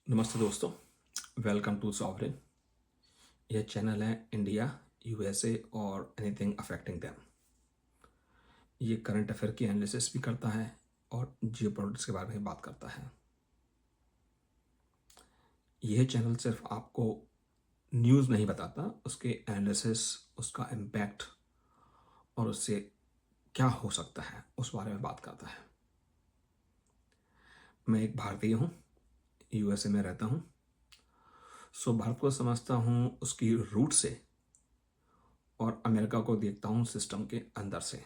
नमस्ते दोस्तों, welcome to sovereign. यह चैनल है इंडिया, यूएसए और एनीथिंग अफेक्टिंग देम। ये करंट अफेयर की एनालिसिस भी करता है और जियोपॉलिटिक्स के बारे में बात करता है। यह चैनल सिर्फ आपको न्यूज़ नहीं बताता, उसके एनालिसिस, उसका इम्पैक्ट और उससे क्या हो सकता है उस बारे में बात करता है। मैं एक भारतीय हूँ, यूएसए में रहता हूँ। भारत को समझता हूँ उसकी रूट से और अमेरिका को देखता हूँ सिस्टम के अंदर से।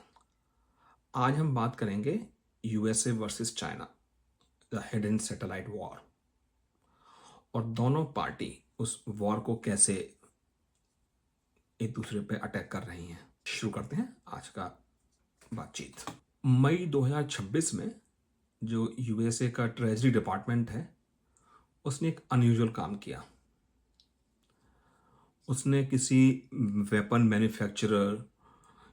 आज हम बात करेंगे USA versus China, the hidden satellite war, और दोनों पार्टी उस वॉर को कैसे एक दूसरे पे अटैक कर रही हैं। शुरू करते हैं आज का बातचीत। मई 2026 में जो यूएसए का ट्रेजरी डिपार्टमेंट है, उसने एक अनयूजुअल काम किया। उसने किसी वेपन मैन्युफैक्चरर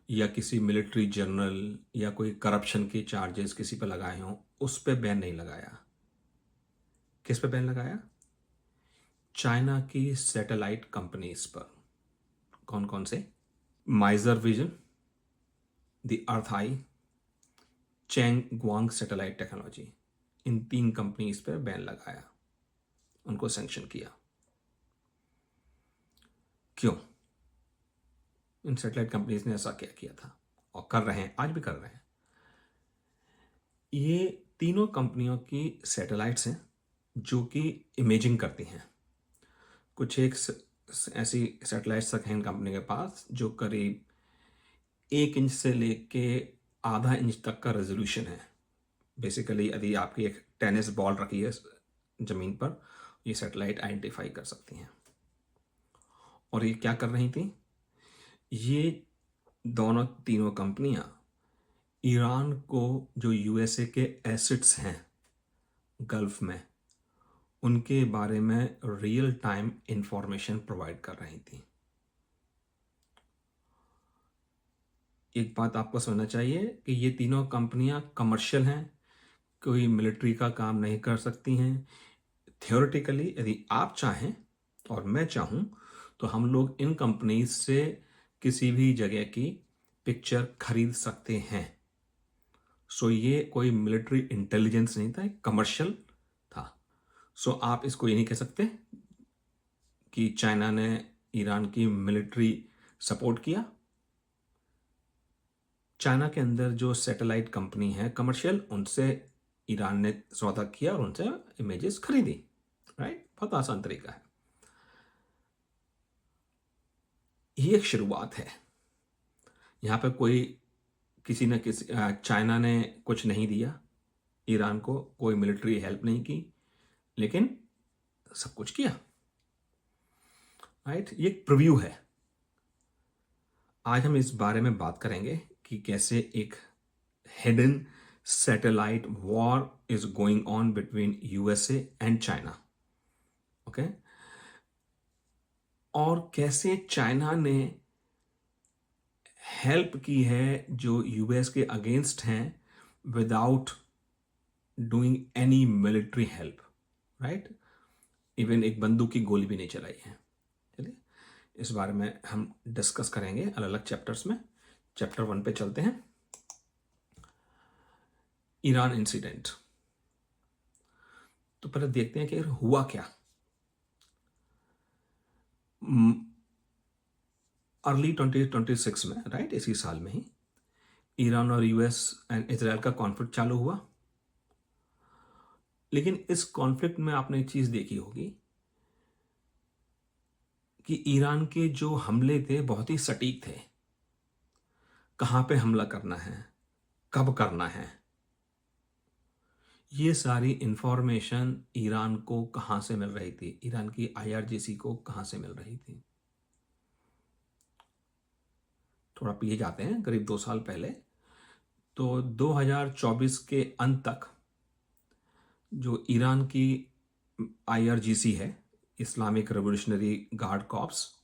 या किसी मिलिट्री जनरल या कोई करप्शन के चार्जेस किसी पर लगाए हों, उस पर बैन नहीं लगाया। किस पे बैन लगाया? चाइना की सैटेलाइट कंपनीज पर। कौन कौन से? MizarVision, the Earth Eye, Chang Guang satellite technology, इन 3 कंपनीज पर बैन लगाया, उनको सैंक्शन किया। क्यों? इन सैटेलाइट कंपनीज ने ऐसा क्या किया था और कर रहे हैं, आज भी कर रहे हैं। ये तीनों कंपनियों की सैटेलाइट्स हैं जो कि इमेजिंग करती हैं। कुछ एक ऐसी सैटेलाइट्स तक हैं इन कंपनी के पास जो करीब 1 इंच से लेके आधा इंच तक का रेजोल्यूशन है। बेसिकली यदि आपकी एक टेनिस बॉल रखी है ज़मीन पर, ये सैटेलाइट आइडेंटिफाई कर सकती हैं। और ये क्या कर रही थी? ये दोनों तीनों कंपनियां ईरान को जो यूएसए के एसेट्स हैं गल्फ में, उनके बारे में रियल टाइम इंफॉर्मेशन प्रोवाइड कर रही थी। एक बात आपको समझना चाहिए कि ये तीनों कंपनियां कमर्शियल हैं, कोई मिलिट्री का काम नहीं कर सकती हैं। थियोरेटिकली यदि आप चाहें और मैं चाहूं तो हम लोग इन कंपनीज से किसी भी जगह की पिक्चर खरीद सकते हैं। ये कोई मिलिट्री इंटेलिजेंस नहीं था, कमर्शियल था। आप इसको ये नहीं कह सकते कि चाइना ने ईरान की मिलिट्री सपोर्ट किया। चाइना के अंदर जो सैटेलाइट कंपनी है कमर्शियल, उनसे ईरान ने सौदा किया और उनसे इमेजेस खरीदी। राइट? बहुत आसान तरीका है। ये एक शुरुआत है। यहाँ पे कोई किसी न किसी चाइना ने कुछ नहीं दिया ईरान को, कोई मिलिट्री हेल्प नहीं की, लेकिन सब कुछ किया। राइट? ये एक प्रीव्यू है। आज हम इस बारे में बात करेंगे कि कैसे एक hidden satellite war is going on between USA and China. Okay? और कैसे चाइना ने हेल्प की है जो यूएस के अगेंस्ट हैं without doing any military help. Right? Even एक बंदूक की गोली भी नहीं चलाई है। चलिए इस बारे में हम डिस्कस करेंगे अलग अलग चैप्टर्स में। चैप्टर 1 पे चलते हैं। Iran incident. तो पहले देखते हैं कि हुआ क्या। अर्ली 2026 में, राइट, इसी साल में ही ईरान और यूएस एंड इजराइल का कॉन्फ्लिक्ट चालू हुआ। लेकिन इस कॉन्फ्लिक्ट में आपने एक चीज देखी होगी कि ईरान के जो हमले थे बहुत ही सटीक थे। कहां पे हमला करना है, कब करना है, ये सारी इंफॉर्मेशन ईरान को कहां से मिल रही थी, ईरान की आईआरजीसी को कहां से मिल रही थी। थोड़ा पीछे जाते हैं, करीब 2 साल पहले। तो 2024 के अंत तक जो ईरान की आईआरजीसी है, इस्लामिक रेवोल्यूशनरी गार्ड कॉर्प्स,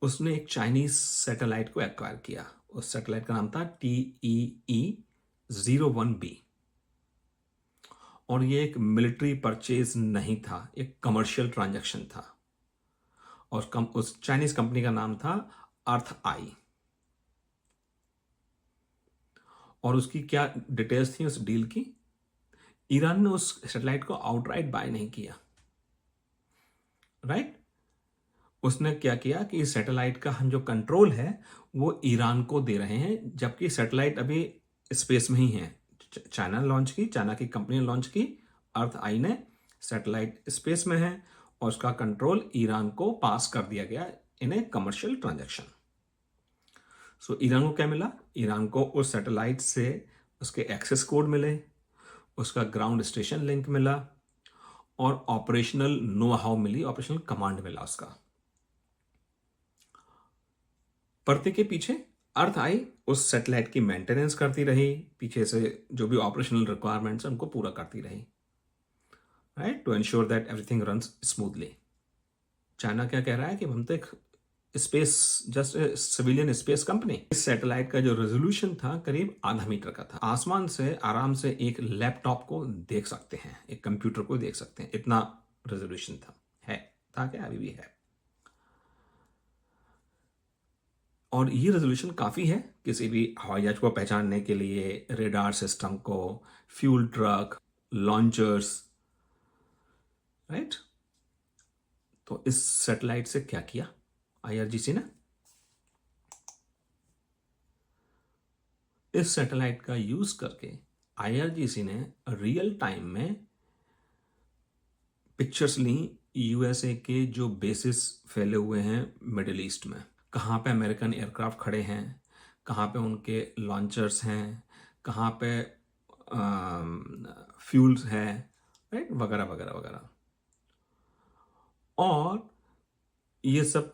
उसने एक चाइनीज सैटेलाइट को एक्वायर किया। उस सैटेलाइट का नाम था TEE-01B। और ये एक मिलिट्री परचेज नहीं था, एक कमर्शियल ट्रांजैक्शन था। और उस चाइनीज कंपनी का नाम था अर्थ आई। और उसकी क्या डिटेल्स थी उस डील की? ईरान ने उस सैटेलाइट को आउटराइट बाय नहीं किया, राइट। उसने क्या किया कि इस सैटेलाइट का हम जो कंट्रोल है वो ईरान को दे रहे हैं, जबकि सैटेलाइट अभी स्पेस में ही है। चाइना ने लॉन्च की, चाइना की कंपनी ने लॉन्च की, अर्थ आई ने। सैटेलाइट स्पेस में है और उसका कंट्रोल ईरान को पास कर दिया गया इन ए कमर्शियल ट्रांजैक्शन। सो ईरान को क्या मिला? ईरान को उस सैटेलाइट से उसके एक्सेस कोड मिले, उसका ग्राउंड स्टेशन लिंक मिला और ऑपरेशनल नो हाउ मिली, ऑपरेशनल कमांड मिला उसका। पर्दे के पीछे अर्थ आई उस सैटेलाइट की मेंटेनेंस करती रही, पीछे से जो भी ऑपरेशनल रिक्वायरमेंट्स उनको पूरा करती रही, right, to ensure that everything runs smoothly. China क्या कह रहा है कि हम तो एक space, just civilian space company. इस सैटेलाइट का जो रेजोल्यूशन था करीब आधा मीटर का था। आसमान से आराम से एक लैपटॉप को देख सकते हैं, एक कंप्यूटर को देख सकते हैं, इतना रेजोल्यूशन था। था क्या? अभी भी है। और ये रेजोल्यूशन काफ़ी है किसी भी हवाई जहाज को पहचानने के लिए, रेडार सिस्टम को, फ्यूल ट्रक, लॉन्चर्स, राइट। तो इस सैटेलाइट से क्या किया आईआरजीसी ने? इस सैटेलाइट का यूज करके आईआरजीसी ने रियल टाइम में पिक्चर्स ली यूएसए के जो बेसिस फैले हुए हैं मिडिल ईस्ट में, कहाँ पे अमेरिकन एयरक्राफ्ट खड़े हैं, कहाँ पे उनके लॉन्चर्स हैं, कहाँ पे फ्यूल्स हैं, राइट, वगैरह वगैरह वगैरह। और ये सब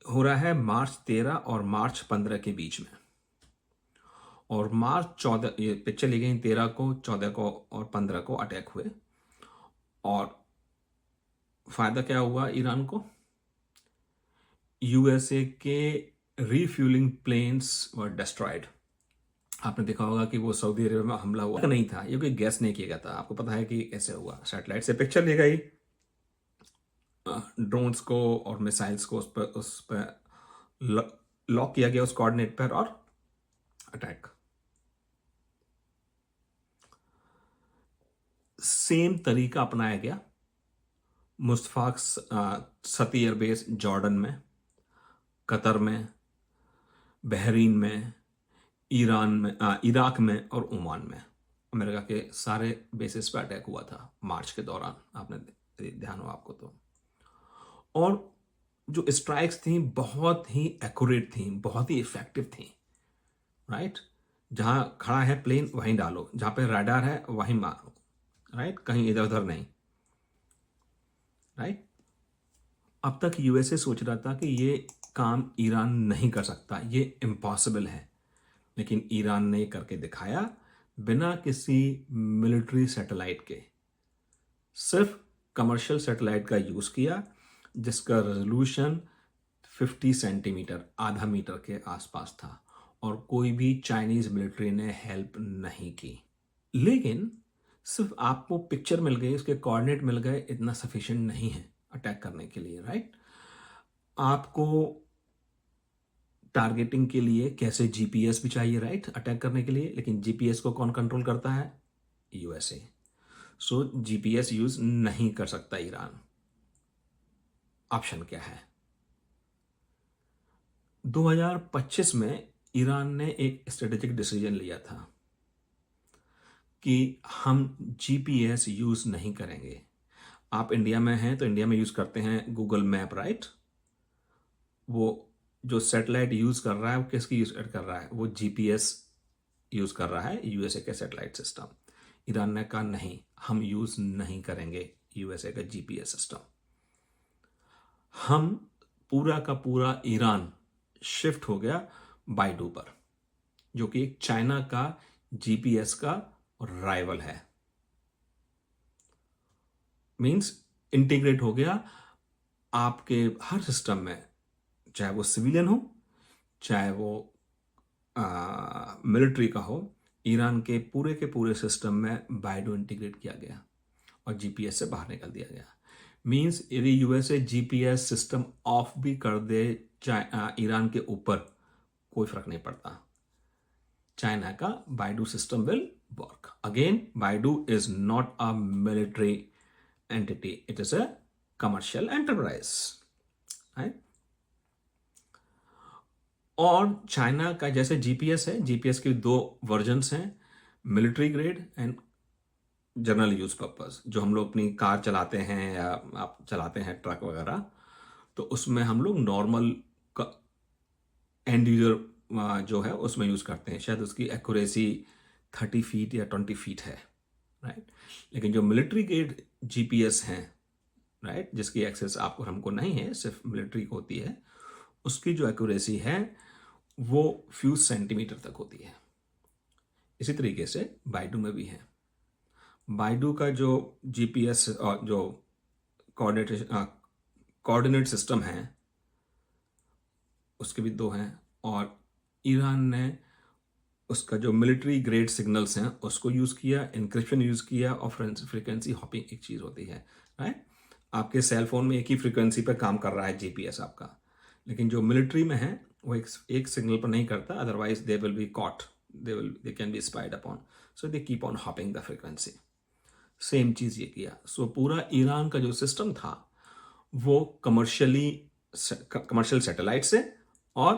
हो रहा है मार्च 13 और मार्च 15 के बीच में। और मार्च 14, ये पिक्चर ली गई 13 को, 14 को और 15 को अटैक हुए। और फायदा क्या हुआ ईरान को? यूएसए के रीफ्यूलिंग प्लेन्स वर डिस्ट्रॉयड। आपने देखा होगा कि वो सऊदी अरेबिया में हमला हुआ नहीं था, ये कोई गैस नहीं किया गया था। आपको पता है कि कैसे हुआ? सैटेलाइट से पिक्चर ली गई, ड्रोन्स को और मिसाइल्स को उस पर लॉक किया गया उस कोऑर्डिनेट पर और अटैक। सेम तरीका अपनाया गया मुस्तफाक सती एयरबेस जॉर्डन में, कतर में, बहरीन में, ईरान में, इराक में और ओमान में। अमेरिका के सारे बेसिस पे अटैक हुआ था मार्च के दौरान, आपने ध्यान हो आपको तो। और जो स्ट्राइक्स थी बहुत ही एक्यूरेट थी, बहुत ही इफेक्टिव थी, राइट। जहां खड़ा है प्लेन वहीं डालो, जहां पे रडार है वहीं मारो, राइट, कहीं इधर उधर नहीं, राइट। अब तक यूएसए सोच रहा था कि ये काम ईरान नहीं कर सकता, ये इम्पॉसिबल है, लेकिन ईरान ने करके दिखाया बिना किसी मिलिट्री सैटेलाइट के। सिर्फ कमर्शियल सैटेलाइट का यूज किया जिसका रेजोल्यूशन 50 सेंटीमीटर, आधा मीटर के आसपास था, और कोई भी चाइनीज मिलिट्री ने हेल्प नहीं की। लेकिन सिर्फ आपको पिक्चर मिल गई, उसके कोऑर्डिनेट मिल गए, इतना सफिशिएंट नहीं है अटैक करने के लिए, राइट। आपको टारगेटिंग के लिए कैसे जीपीएस भी चाहिए, राइट, अटैक करने के लिए। लेकिन जीपीएस को कौन कंट्रोल करता है? यूएसए। सो जीपीएस यूज नहीं कर सकता ईरान। ऑप्शन क्या है? 2025 में ईरान ने एक स्ट्रेटेजिक डिसीजन लिया था कि हम जीपीएस यूज नहीं करेंगे। आप इंडिया में हैं तो इंडिया में यूज करते हैं गूगल मैप, राइट। वो जो सैटेलाइट यूज कर रहा है वो किसकी यूज कर रहा है? वो जीपीएस यूज कर रहा है, यूएसए के सैटेलाइट सिस्टम। ईरान ने कहा नहीं, हम यूज नहीं करेंगे यूएसए का जीपीएस सिस्टम। हम पूरा का पूरा ईरान शिफ्ट हो गया बाइडू पर, जो कि एक चाइना का जीपीएस का राइवल है। मींस इंटीग्रेट हो गया आपके हर सिस्टम में, चाहे वो सिविलियन हो, चाहे वो मिलिट्री का हो, ईरान के पूरे सिस्टम में बाइडू इंटीग्रेट किया गया और जीपीएस से बाहर निकल दिया गया। मीन्स यदि यूएसए जीपीएस सिस्टम ऑफ भी कर दे ईरान के ऊपर, कोई फर्क नहीं पड़ता, चाइना का BeiDou system will work. Again, BeiDou is not a military entity, it is a commercial enterprise, right. और चाइना का जैसे जीपीएस है, जीपीएस के दो वर्जन्स हैं, military grade and general use purpose. जो हम लोग अपनी कार चलाते हैं या आप चलाते हैं ट्रक वगैरह, तो उसमें हम लोग नॉर्मल एंड यूजर जो है उसमें यूज करते हैं, शायद उसकी एक्यूरेसी 30 फीट या 20 फीट है, राइट। लेकिन जो मिलिट्री ग्रेड जीपीएस हैं, राइट, जिसकी एक्सेस आपको हमको नहीं है, सिर्फ मिलिट्री को होती है, उसकी जो एक्यूरेसी है वो फ्यू सेंटीमीटर तक होती है। इसी तरीके से बाइडू में भी है। बाइडू का जो जीपीएस और जो कोऑर्डिनेट सिस्टम है, उसके भी दो हैं। और ईरान ने उसका जो मिलिट्री ग्रेड सिग्नल्स हैं उसको यूज़ किया, इंक्रिप्शन यूज़ किया, और फ्रीक्वेंसी हॉपिंग एक चीज़ होती है, राइट। आपके सेल फोन में एक ही फ्रीक्वेंसी पर काम कर रहा है जीपीएस आपका, लेकिन जो मिलिट्री में है वो एक सिग्नल पर नहीं करता, otherwise they will be caught, they can be spied upon, so they keep on hopping the frequency. Same चीज़ ये किया। सो पूरा ईरान का जो सिस्टम था वो कमर्शियल सैटेलाइट से और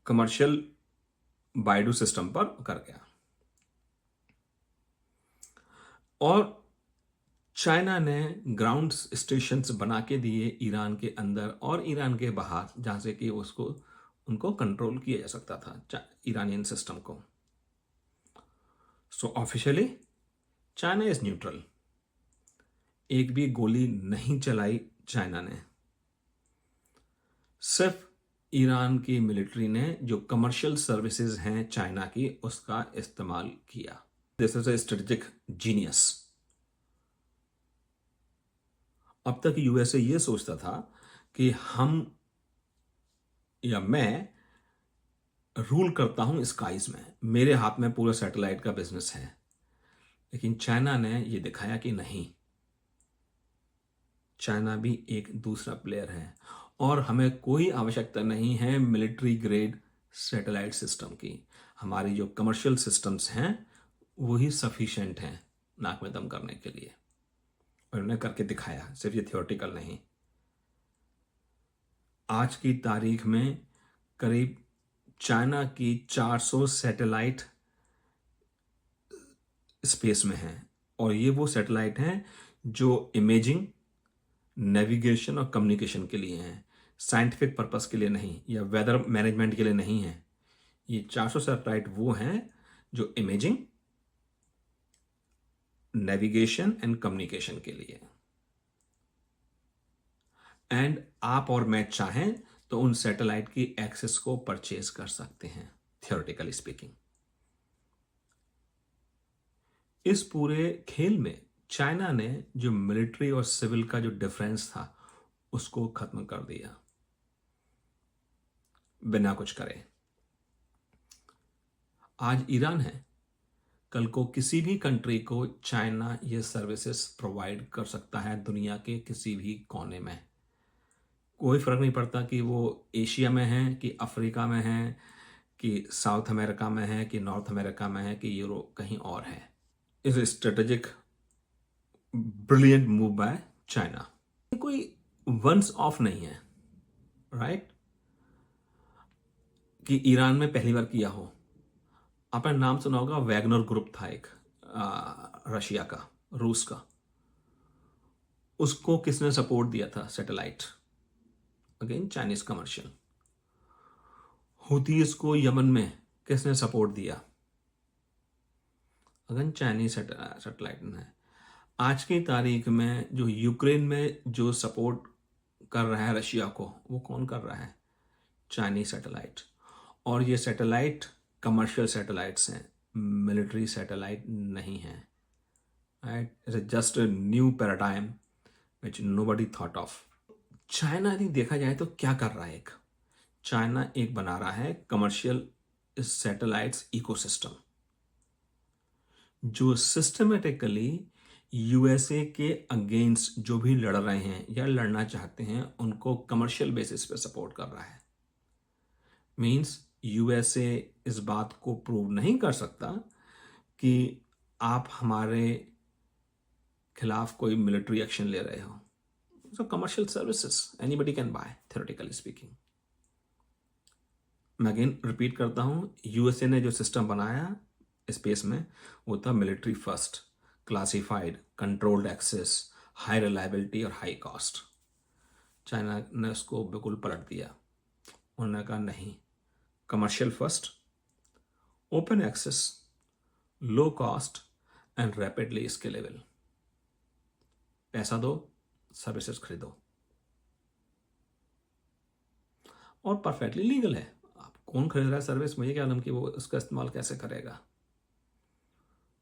कमर्शियल बाइडू सिस्टम पर कर गया। और चाइना ने ग्राउंड स्टेशंस बना के दिए ईरान के अंदर और ईरान के बाहर, जहां से कि उनको कंट्रोल किया जा सकता था ईरानियन सिस्टम को। So officially China is neutral. एक भी गोली नहीं चलाई चाइना ने, सिर्फ ईरान की मिलिट्री ने जो कमर्शियल सर्विसेज हैं चाइना की उसका इस्तेमाल किया। This is a strategic genius. अब तक यूएसए ये सोचता था कि हम या मैं रूल करता हूं स्काईज में, मेरे हाथ में पूरा सैटेलाइट का बिजनेस है। लेकिन चाइना ने ये दिखाया कि नहीं, चाइना भी एक दूसरा प्लेयर है और हमें कोई आवश्यकता नहीं है मिलिट्री ग्रेड सैटेलाइट सिस्टम की। हमारी जो कमर्शियल सिस्टम्स हैं वही सफिशिएंट हैं नाक में दम करने के लिए। और उन्होंने करके दिखाया, सिर्फ ये थियोरेटिकल नहीं। आज की तारीख में करीब चाइना की 400 सैटेलाइट स्पेस में हैं, और ये वो सैटेलाइट हैं जो इमेजिंग, नेविगेशन और कम्युनिकेशन के लिए हैं, साइंटिफिक पर्पस के लिए नहीं या वेदर मैनेजमेंट के लिए नहीं है। ये 400 सैटेलाइट वो हैं जो इमेजिंग, नेविगेशन एंड कम्युनिकेशन के लिए। एंड आप और मैं चाहें तो उन सैटेलाइट की एक्सेस को परचेज कर सकते हैं, थियोरेटिकली स्पीकिंग। इस पूरे खेल में चाइना ने जो मिलिट्री और सिविल का जो डिफरेंस था उसको खत्म कर दिया बिना कुछ करे। आज ईरान है, कल को किसी भी कंट्री को चाइना ये सर्विसेज प्रोवाइड कर सकता है दुनिया के किसी भी कोने में। कोई फर्क नहीं पड़ता कि वो एशिया में है कि अफ्रीका में है कि साउथ अमेरिका में है कि नॉर्थ अमेरिका में है कि यूरोप कहीं और है। Is strategic brilliant move by China. कोई वंस ऑफ नहीं है, राइट, कि ईरान में पहली बार किया हो। आपने नाम सुना होगा, वैगनर ग्रुप था एक, रशिया का, रूस का। उसको किसने सपोर्ट दिया था? Satellite, again Chinese commercial. हुतीज को यमन में किसने सपोर्ट दिया? अगेन चाइनीज सैटेलाइट ने। आज की तारीख में जो यूक्रेन में जो सपोर्ट कर रहा है रशिया को, वो कौन कर रहा है? Chinese satellite. और ये सैटेलाइट कमर्शियल सैटेलाइट्स हैं, मिलिट्री सैटेलाइट नहीं है, right. It's just a new paradigm which nobody thought of. China यदि देखा जाए तो क्या कर रहा है? चाइना एक बना रहा है कमर्शियल सैटेलाइट्स इकोसिस्टम। जो सिस्टमेटिकली यूएसए के अगेंस्ट जो भी लड़ रहे हैं या लड़ना चाहते हैं उनको कमर्शियल बेसिस पे सपोर्ट कर रहा है। मींस यूएसए इस बात को प्रूव नहीं कर सकता कि आप हमारे खिलाफ कोई मिलिट्री एक्शन ले रहे हो। सो commercial services anybody can buy, theoretically speaking. मैं अगेन रिपीट करता हूँ, यूएसए ने जो सिस्टम बनाया स्पेस में वो था military first, classified, controlled access, high reliability और हाई कॉस्ट। चाइना ने उसको बिल्कुल पलट दिया। उन्होंने कहा नहीं, commercial first, open access, low cost and rapidly scalable. पैसा दो, सर्विसेज खरीदो, और परफेक्टली लीगल है। आप कौन खरीद रहा है सर्विस, मुझे क्या नाम कि वो उसका इस्तेमाल कैसे करेगा,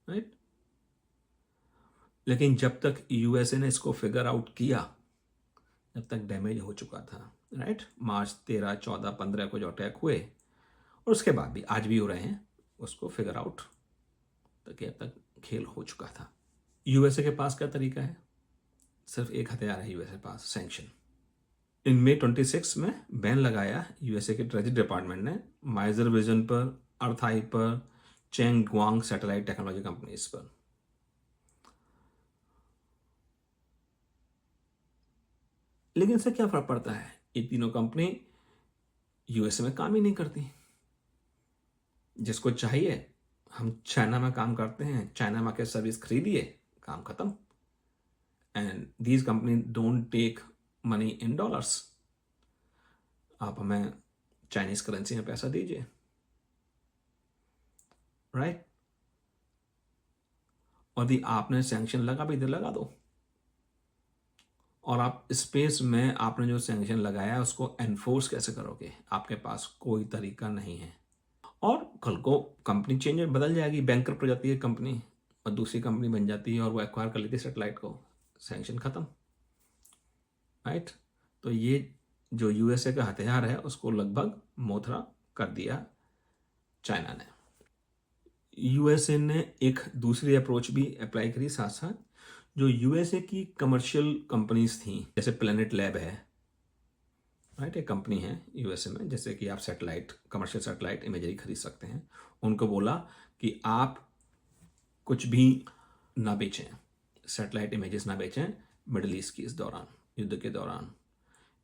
राइट? लेकिन जब तक यूएसए ने इसको फिगर आउट किया, जब तक डैमेज हो चुका था, राइट? मार्च 13, 14, 15 को जो अटैक हुए और उसके बाद भी आज भी हो रहे हैं, उसको फिगर आउट तक अब तक खेल हो चुका था। यूएसए के पास क्या तरीका है? सिर्फ एक हथियार है यूएसए के पास, सैंक्शन। इन मई 26 में बैन लगाया यूएसए के ट्रेजरी डिपार्टमेंट ने माइजर विजन पर, अर्थ आई पर, चेंग गुआंग सैटेलाइट टेक्नोलॉजी कंपनीज पर। लेकिन इससे क्या फर्क पड़ता है? ये तीनों कंपनी यूएसए में काम ही नहीं करती। जिसको चाहिए, हम चाइना में काम करते हैं, चाइना में के सर्विस खरीदिए, काम खत्म। And these company don't take money in dollars. आप हमें चाइनीज करेंसी में पैसा दीजिए, राइट? और दी आपने सैंक्शन लगा भी, लगा दो। और आप स्पेस में आपने जो सैंक्शन लगाया उसको एनफोर्स कैसे करोगे? आपके पास कोई तरीका नहीं है। और कल को कंपनी चेंज बदल जाएगी, बैंकरप्ट हो जाती है कंपनी और दूसरी कंपनी बन जाती है और वो एक्वायर कर लेती है सैटेलाइट को, सैंक्शन खत्म, राइट? तो ये जो यूएसए का हथियार है उसको लगभग मोथरा कर दिया चाइना ने। यूएसए ने एक दूसरी अप्रोच भी अप्लाई करी साथ साथ। जो यूएसए की कमर्शियल कंपनीज थी, जैसे प्लेनेट लैब है, राइट? एक कंपनी है यूएसए में, जैसे कि आप सैटेलाइट, कमर्शियल सैटेलाइट इमेजरी खरीद सकते हैं। उनको बोला कि आप कुछ भी ना बेचें, सैटेलाइट इमेजेस ना बेचें मिडिल ईस्ट की इस दौरान, युद्ध के दौरान।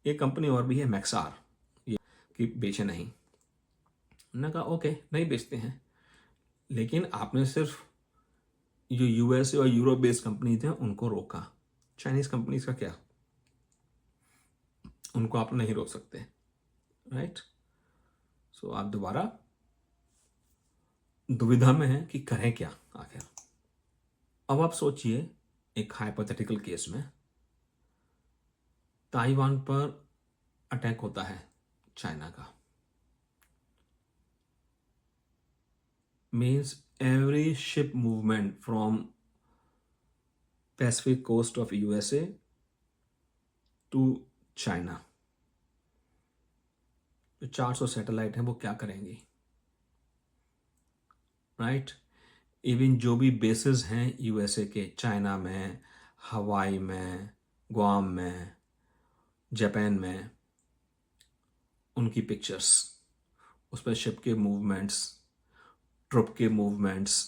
एक कंपनी और भी है मैक्सार, ये कि बेचे नहीं। उन्होंने कहा ओके, नहीं बेचते हैं। लेकिन आपने सिर्फ जो यूएसए और यूरोप बेस्ड कंपनी थे उनको रोका। चाइनीज कंपनीज का क्या, उनको आप नहीं रोक सकते, राइट? सो आप दोबारा दुविधा में हैं कि करें क्या आखिर। अब आप सोचिए एक हाइपोथेटिकल केस में ताइवान पर अटैक होता है चाइना का। Means every ship movement from Pacific coast of USA to China, जो 400 सैटेलाइट हैं वो क्या करेंगी, राइट? इवन जो भी बेसेस हैं यूएसए के, चाइना में, हवाई में, गुआम में, जापान में, उनकी पिक्चर्स, उस पर शिप के मूवमेंट्स, ट्रुप के movements,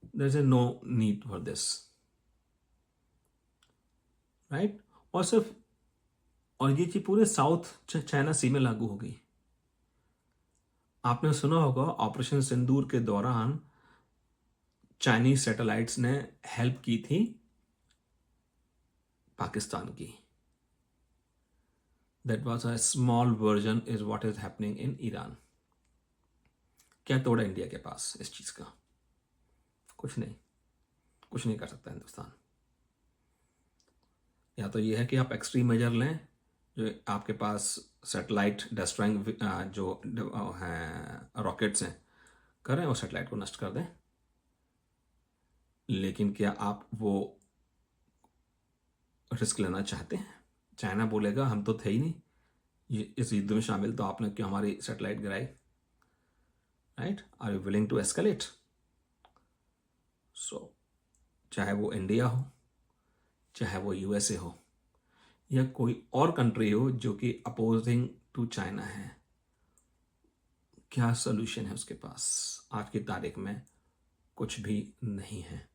there is no need for this, right? और ये चीज पूरे साउथ चाइना सी में लागू होगी। आपने सुना होगा ऑपरेशन सिंदूर के दौरान चाइनीज सैटेलाइट्स ने हेल्प की थी पाकिस्तान की। That was a small version is what is happening in Iran. क्या तोड़ा इंडिया के पास इस चीज का? कुछ नहीं, कुछ नहीं कर सकता हिंदुस्तान। या तो ये है कि आप एक्सट्रीम मेजर लें, जो आपके पास सैटेलाइट डिस्ट्रॉइंग जो हैं रॉकेट्स हैं करें और सैटेलाइट को नष्ट कर दें। लेकिन क्या आप वो रिस्क लेना चाहते हैं? चाइना बोलेगा हम तो थे ही नहीं ये इस युद्ध में शामिल, तो आपने क्यों हमारी सैटेलाइट गिराई, right? Are you willing to escalate? So चाहे वो इंडिया हो, चाहे वो यूएसए हो, या कोई और कंट्री हो जो कि अपोजिंग टू चाइना है, क्या सोल्यूशन है उसके पास? आज की तारीख में कुछ भी नहीं है।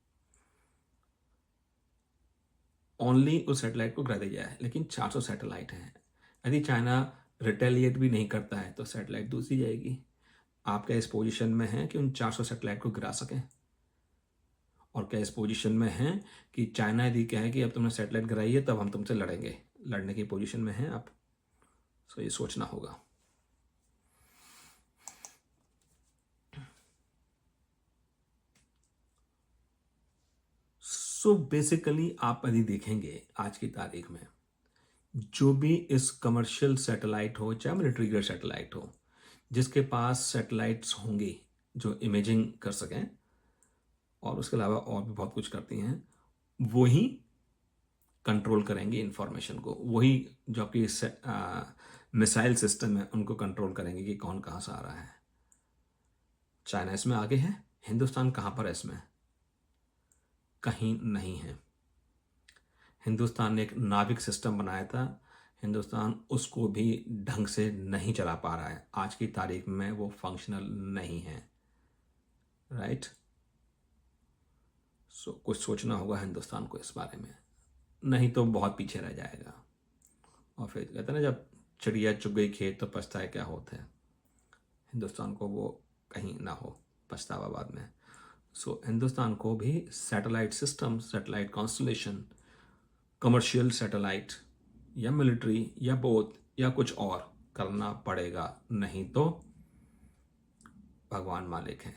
ओनली उस सैटेलाइट को गिरा दिया जाए, लेकिन 400 सैटेलाइट हैं। यदि चाइना रिटेलिएट भी नहीं करता है तो सैटेलाइट दूसरी जाएगी। आप क्या इस पोजीशन में हैं कि उन 400 सैटेलाइट को गिरा सकें? और क्या इस पोजीशन में हैं कि चाइना यदि कहे कि अब तुमने सैटेलाइट गिराई है तब हम तुमसे लड़ेंगे? लड़ने की पोजीशन में हैं आप? सो ये सोचना होगा। सो बेसिकली आप यदि देखेंगे आज की तारीख में जो भी इस कमर्शियल सैटेलाइट हो चाहे मिलिट्री ग्रेड सैटेलाइट हो, जिसके पास सैटेलाइट्स होंगे जो इमेजिंग कर सकें और उसके अलावा और भी बहुत कुछ करती हैं, वही कंट्रोल करेंगे इंफॉर्मेशन को। वही जो आपकी मिसाइल सिस्टम है उनको कंट्रोल करेंगे कि कौन कहाँ से आ रहा है। चाइना इसमें आगे है, हिंदुस्तान कहाँ पर है इसमें? कहीं नहीं है। हिंदुस्तान ने एक नाविक सिस्टम बनाया था, हिंदुस्तान उसको भी ढंग से नहीं चला पा रहा है। आज की तारीख में वो फंक्शनल नहीं है। राइट? सो कुछ सोचना होगा हिंदुस्तान को इस बारे में, नहीं तो बहुत पीछे रह जाएगा। और फिर कहते हैं ना, जब चिड़िया चुग गई खेत तो पछताए क्या होता है। हिंदुस्तान को वो कहीं ना हो पछतावा बाद में। सो हिंदुस्तान को भी satellite system, satellite constellation, commercial satellite या मिलिट्री या बोथ या कुछ और करना पड़ेगा, नहीं तो भगवान मालिक है।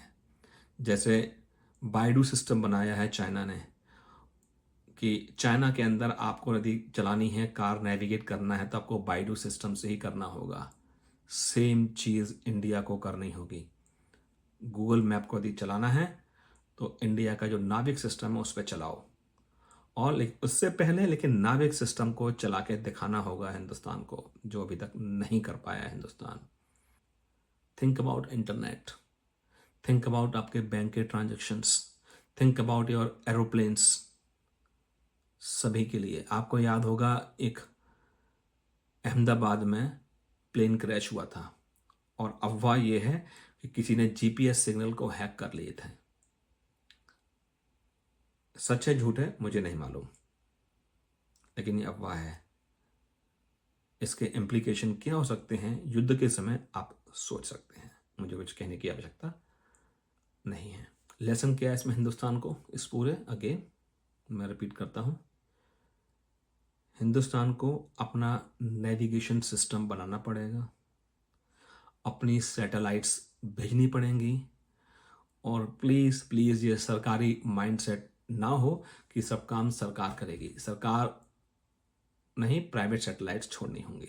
जैसे बाइडू सिस्टम बनाया है चाइना ने कि चाइना के अंदर आपको यदि चलानी है कार, नेविगेट करना है तो आपको बाइडू सिस्टम से ही करना होगा। सेम चीज़ इंडिया को करनी होगी। गूगल मैप को यदि चलाना है तो इंडिया का जो नाविक सिस्टम है उस पर चलाओ। और उससे पहले लेकिन नाविक सिस्टम को चला के दिखाना होगा हिंदुस्तान को, जो अभी तक नहीं कर पाया है Hindustan. Think about internet, think about आपके बैंक के transactions, think about your aeroplanes. सभी के लिए आपको याद होगा एक अहमदाबाद में प्लेन क्रैश हुआ था और अफवाह यह है कि किसी ने जीपीएस सिग्नल को हैक कर लिए थे। सच है झूठ है मुझे नहीं मालूम, लेकिन ये अफवाह है। इसके इम्प्लीकेशन क्या हो सकते हैं युद्ध के समय आप सोच सकते हैं, मुझे कुछ कहने की आवश्यकता नहीं है। लेसन क्या है इसमें हिंदुस्तान को, इस पूरे, अगेन मैं रिपीट करता हूँ, हिंदुस्तान को अपना नेविगेशन सिस्टम बनाना पड़ेगा, अपनी सैटेलाइट्स भेजनी पड़ेंगी। और प्लीज़ प्लीज़ ये सरकारी माइंडसेट ना हो कि सब काम सरकार करेगी। सरकार नहीं, प्राइवेट सैटेलाइट्स छोड़नी होंगी,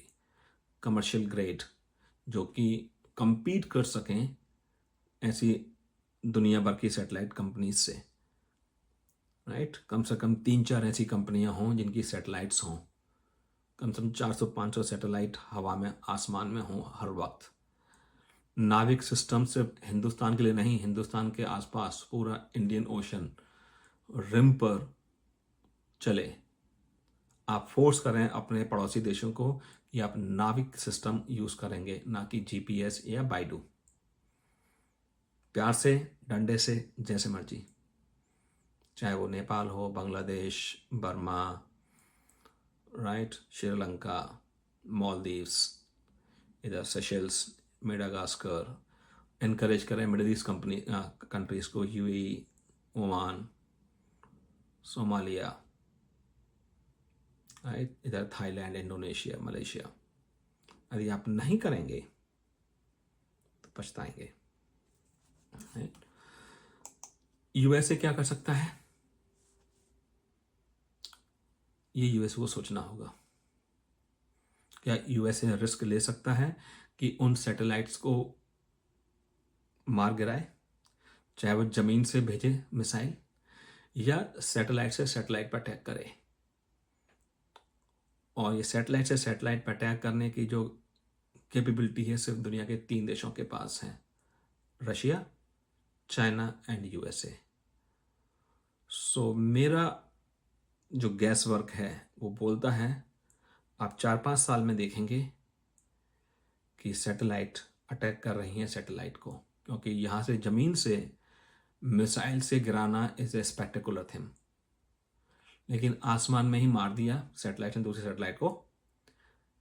कमर्शियल ग्रेड, जो कि compete कर सकें ऐसी दुनिया भर की सैटेलाइट कंपनीज से। राइट? कम से कम 3-4 ऐसी कंपनियां हों जिनकी सैटेलाइट्स हों, कम से कम 400-500 सैटेलाइट हवा में, आसमान में हों हर वक्त। नाविक सिस्टम सिर्फ हिंदुस्तान के लिए नहीं, हिंदुस्तान के आसपास पूरा इंडियन ओशन रिम पर चले। आप फोर्स करें अपने पड़ोसी देशों को कि आप नाविक सिस्टम यूज़ करेंगे, ना कि जीपीएस या बाइडू। प्यार से, डंडे से, जैसे मर्जी, चाहे वो नेपाल हो, बांग्लादेश, बर्मा, राइट, श्रीलंका, मालदीव्स, इधर सेशल्स, मेडागास्कर। इनकरेज करें मिडिल ईस्ट कंट्रीज़ को, यूएई, ओमान, सोमालिया, राइट, इधर थाईलैंड, इंडोनेशिया, मलेशिया। यदि आप नहीं करेंगे तो पछताएंगे। यूएसए क्या कर सकता है, ये यूएसए को सोचना होगा। क्या यूएसए रिस्क ले सकता है कि उन सैटेलाइट्स को मार गिराए, चाहे वो जमीन से भेजे मिसाइल या सैटेलाइट से सैटेलाइट पर अटैक करे? और ये सैटेलाइट से सैटेलाइट पर अटैक करने की जो कैपेबिलिटी है सिर्फ दुनिया के 3 देशों के पास है, रशिया, चाइना एंड यूएसए। सो मेरा जो गैस वर्क है वो बोलता है आप 4-5 साल में देखेंगे कि सैटेलाइट अटैक कर रही हैं सैटेलाइट को, क्योंकि यहाँ से ज़मीन से मिसाइल से गिराना इज़ ए स्पेक्टेकुलर थिंग, लेकिन आसमान में ही मार दिया सैटेलाइट ने दूसरी सैटेलाइट को,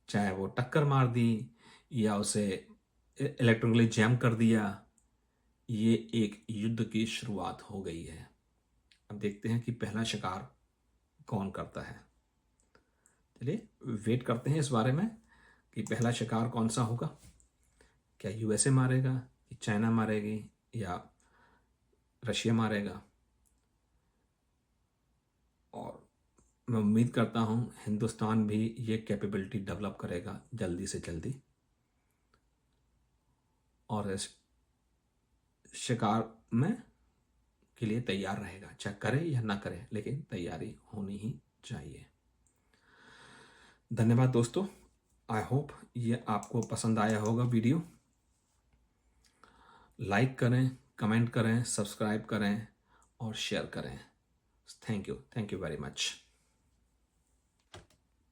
चाहे वो टक्कर मार दी या उसे इलेक्ट्रिकली जैम कर दिया। ये एक युद्ध की शुरुआत हो गई है। अब देखते हैं कि पहला शिकार कौन करता है। चलिए वेट करते हैं इस बारे में कि पहला शिकार कौन सा होगा। क्या यूएसए मारेगा, कि चाइना मारेगी, या रशिया मारेगा। और मैं उम्मीद करता हूँ हिंदुस्तान भी ये कैपेबिलिटी डेवलप करेगा जल्दी से जल्दी, और इस शिकार में के लिए तैयार रहेगा, चाहे करे या ना करे, लेकिन तैयारी होनी ही चाहिए। धन्यवाद दोस्तों, आई होप ये आपको पसंद आया होगा वीडियो। लाइक करें, कमेंट करें, सब्सक्राइब करें और शेयर करें। Thank you very much.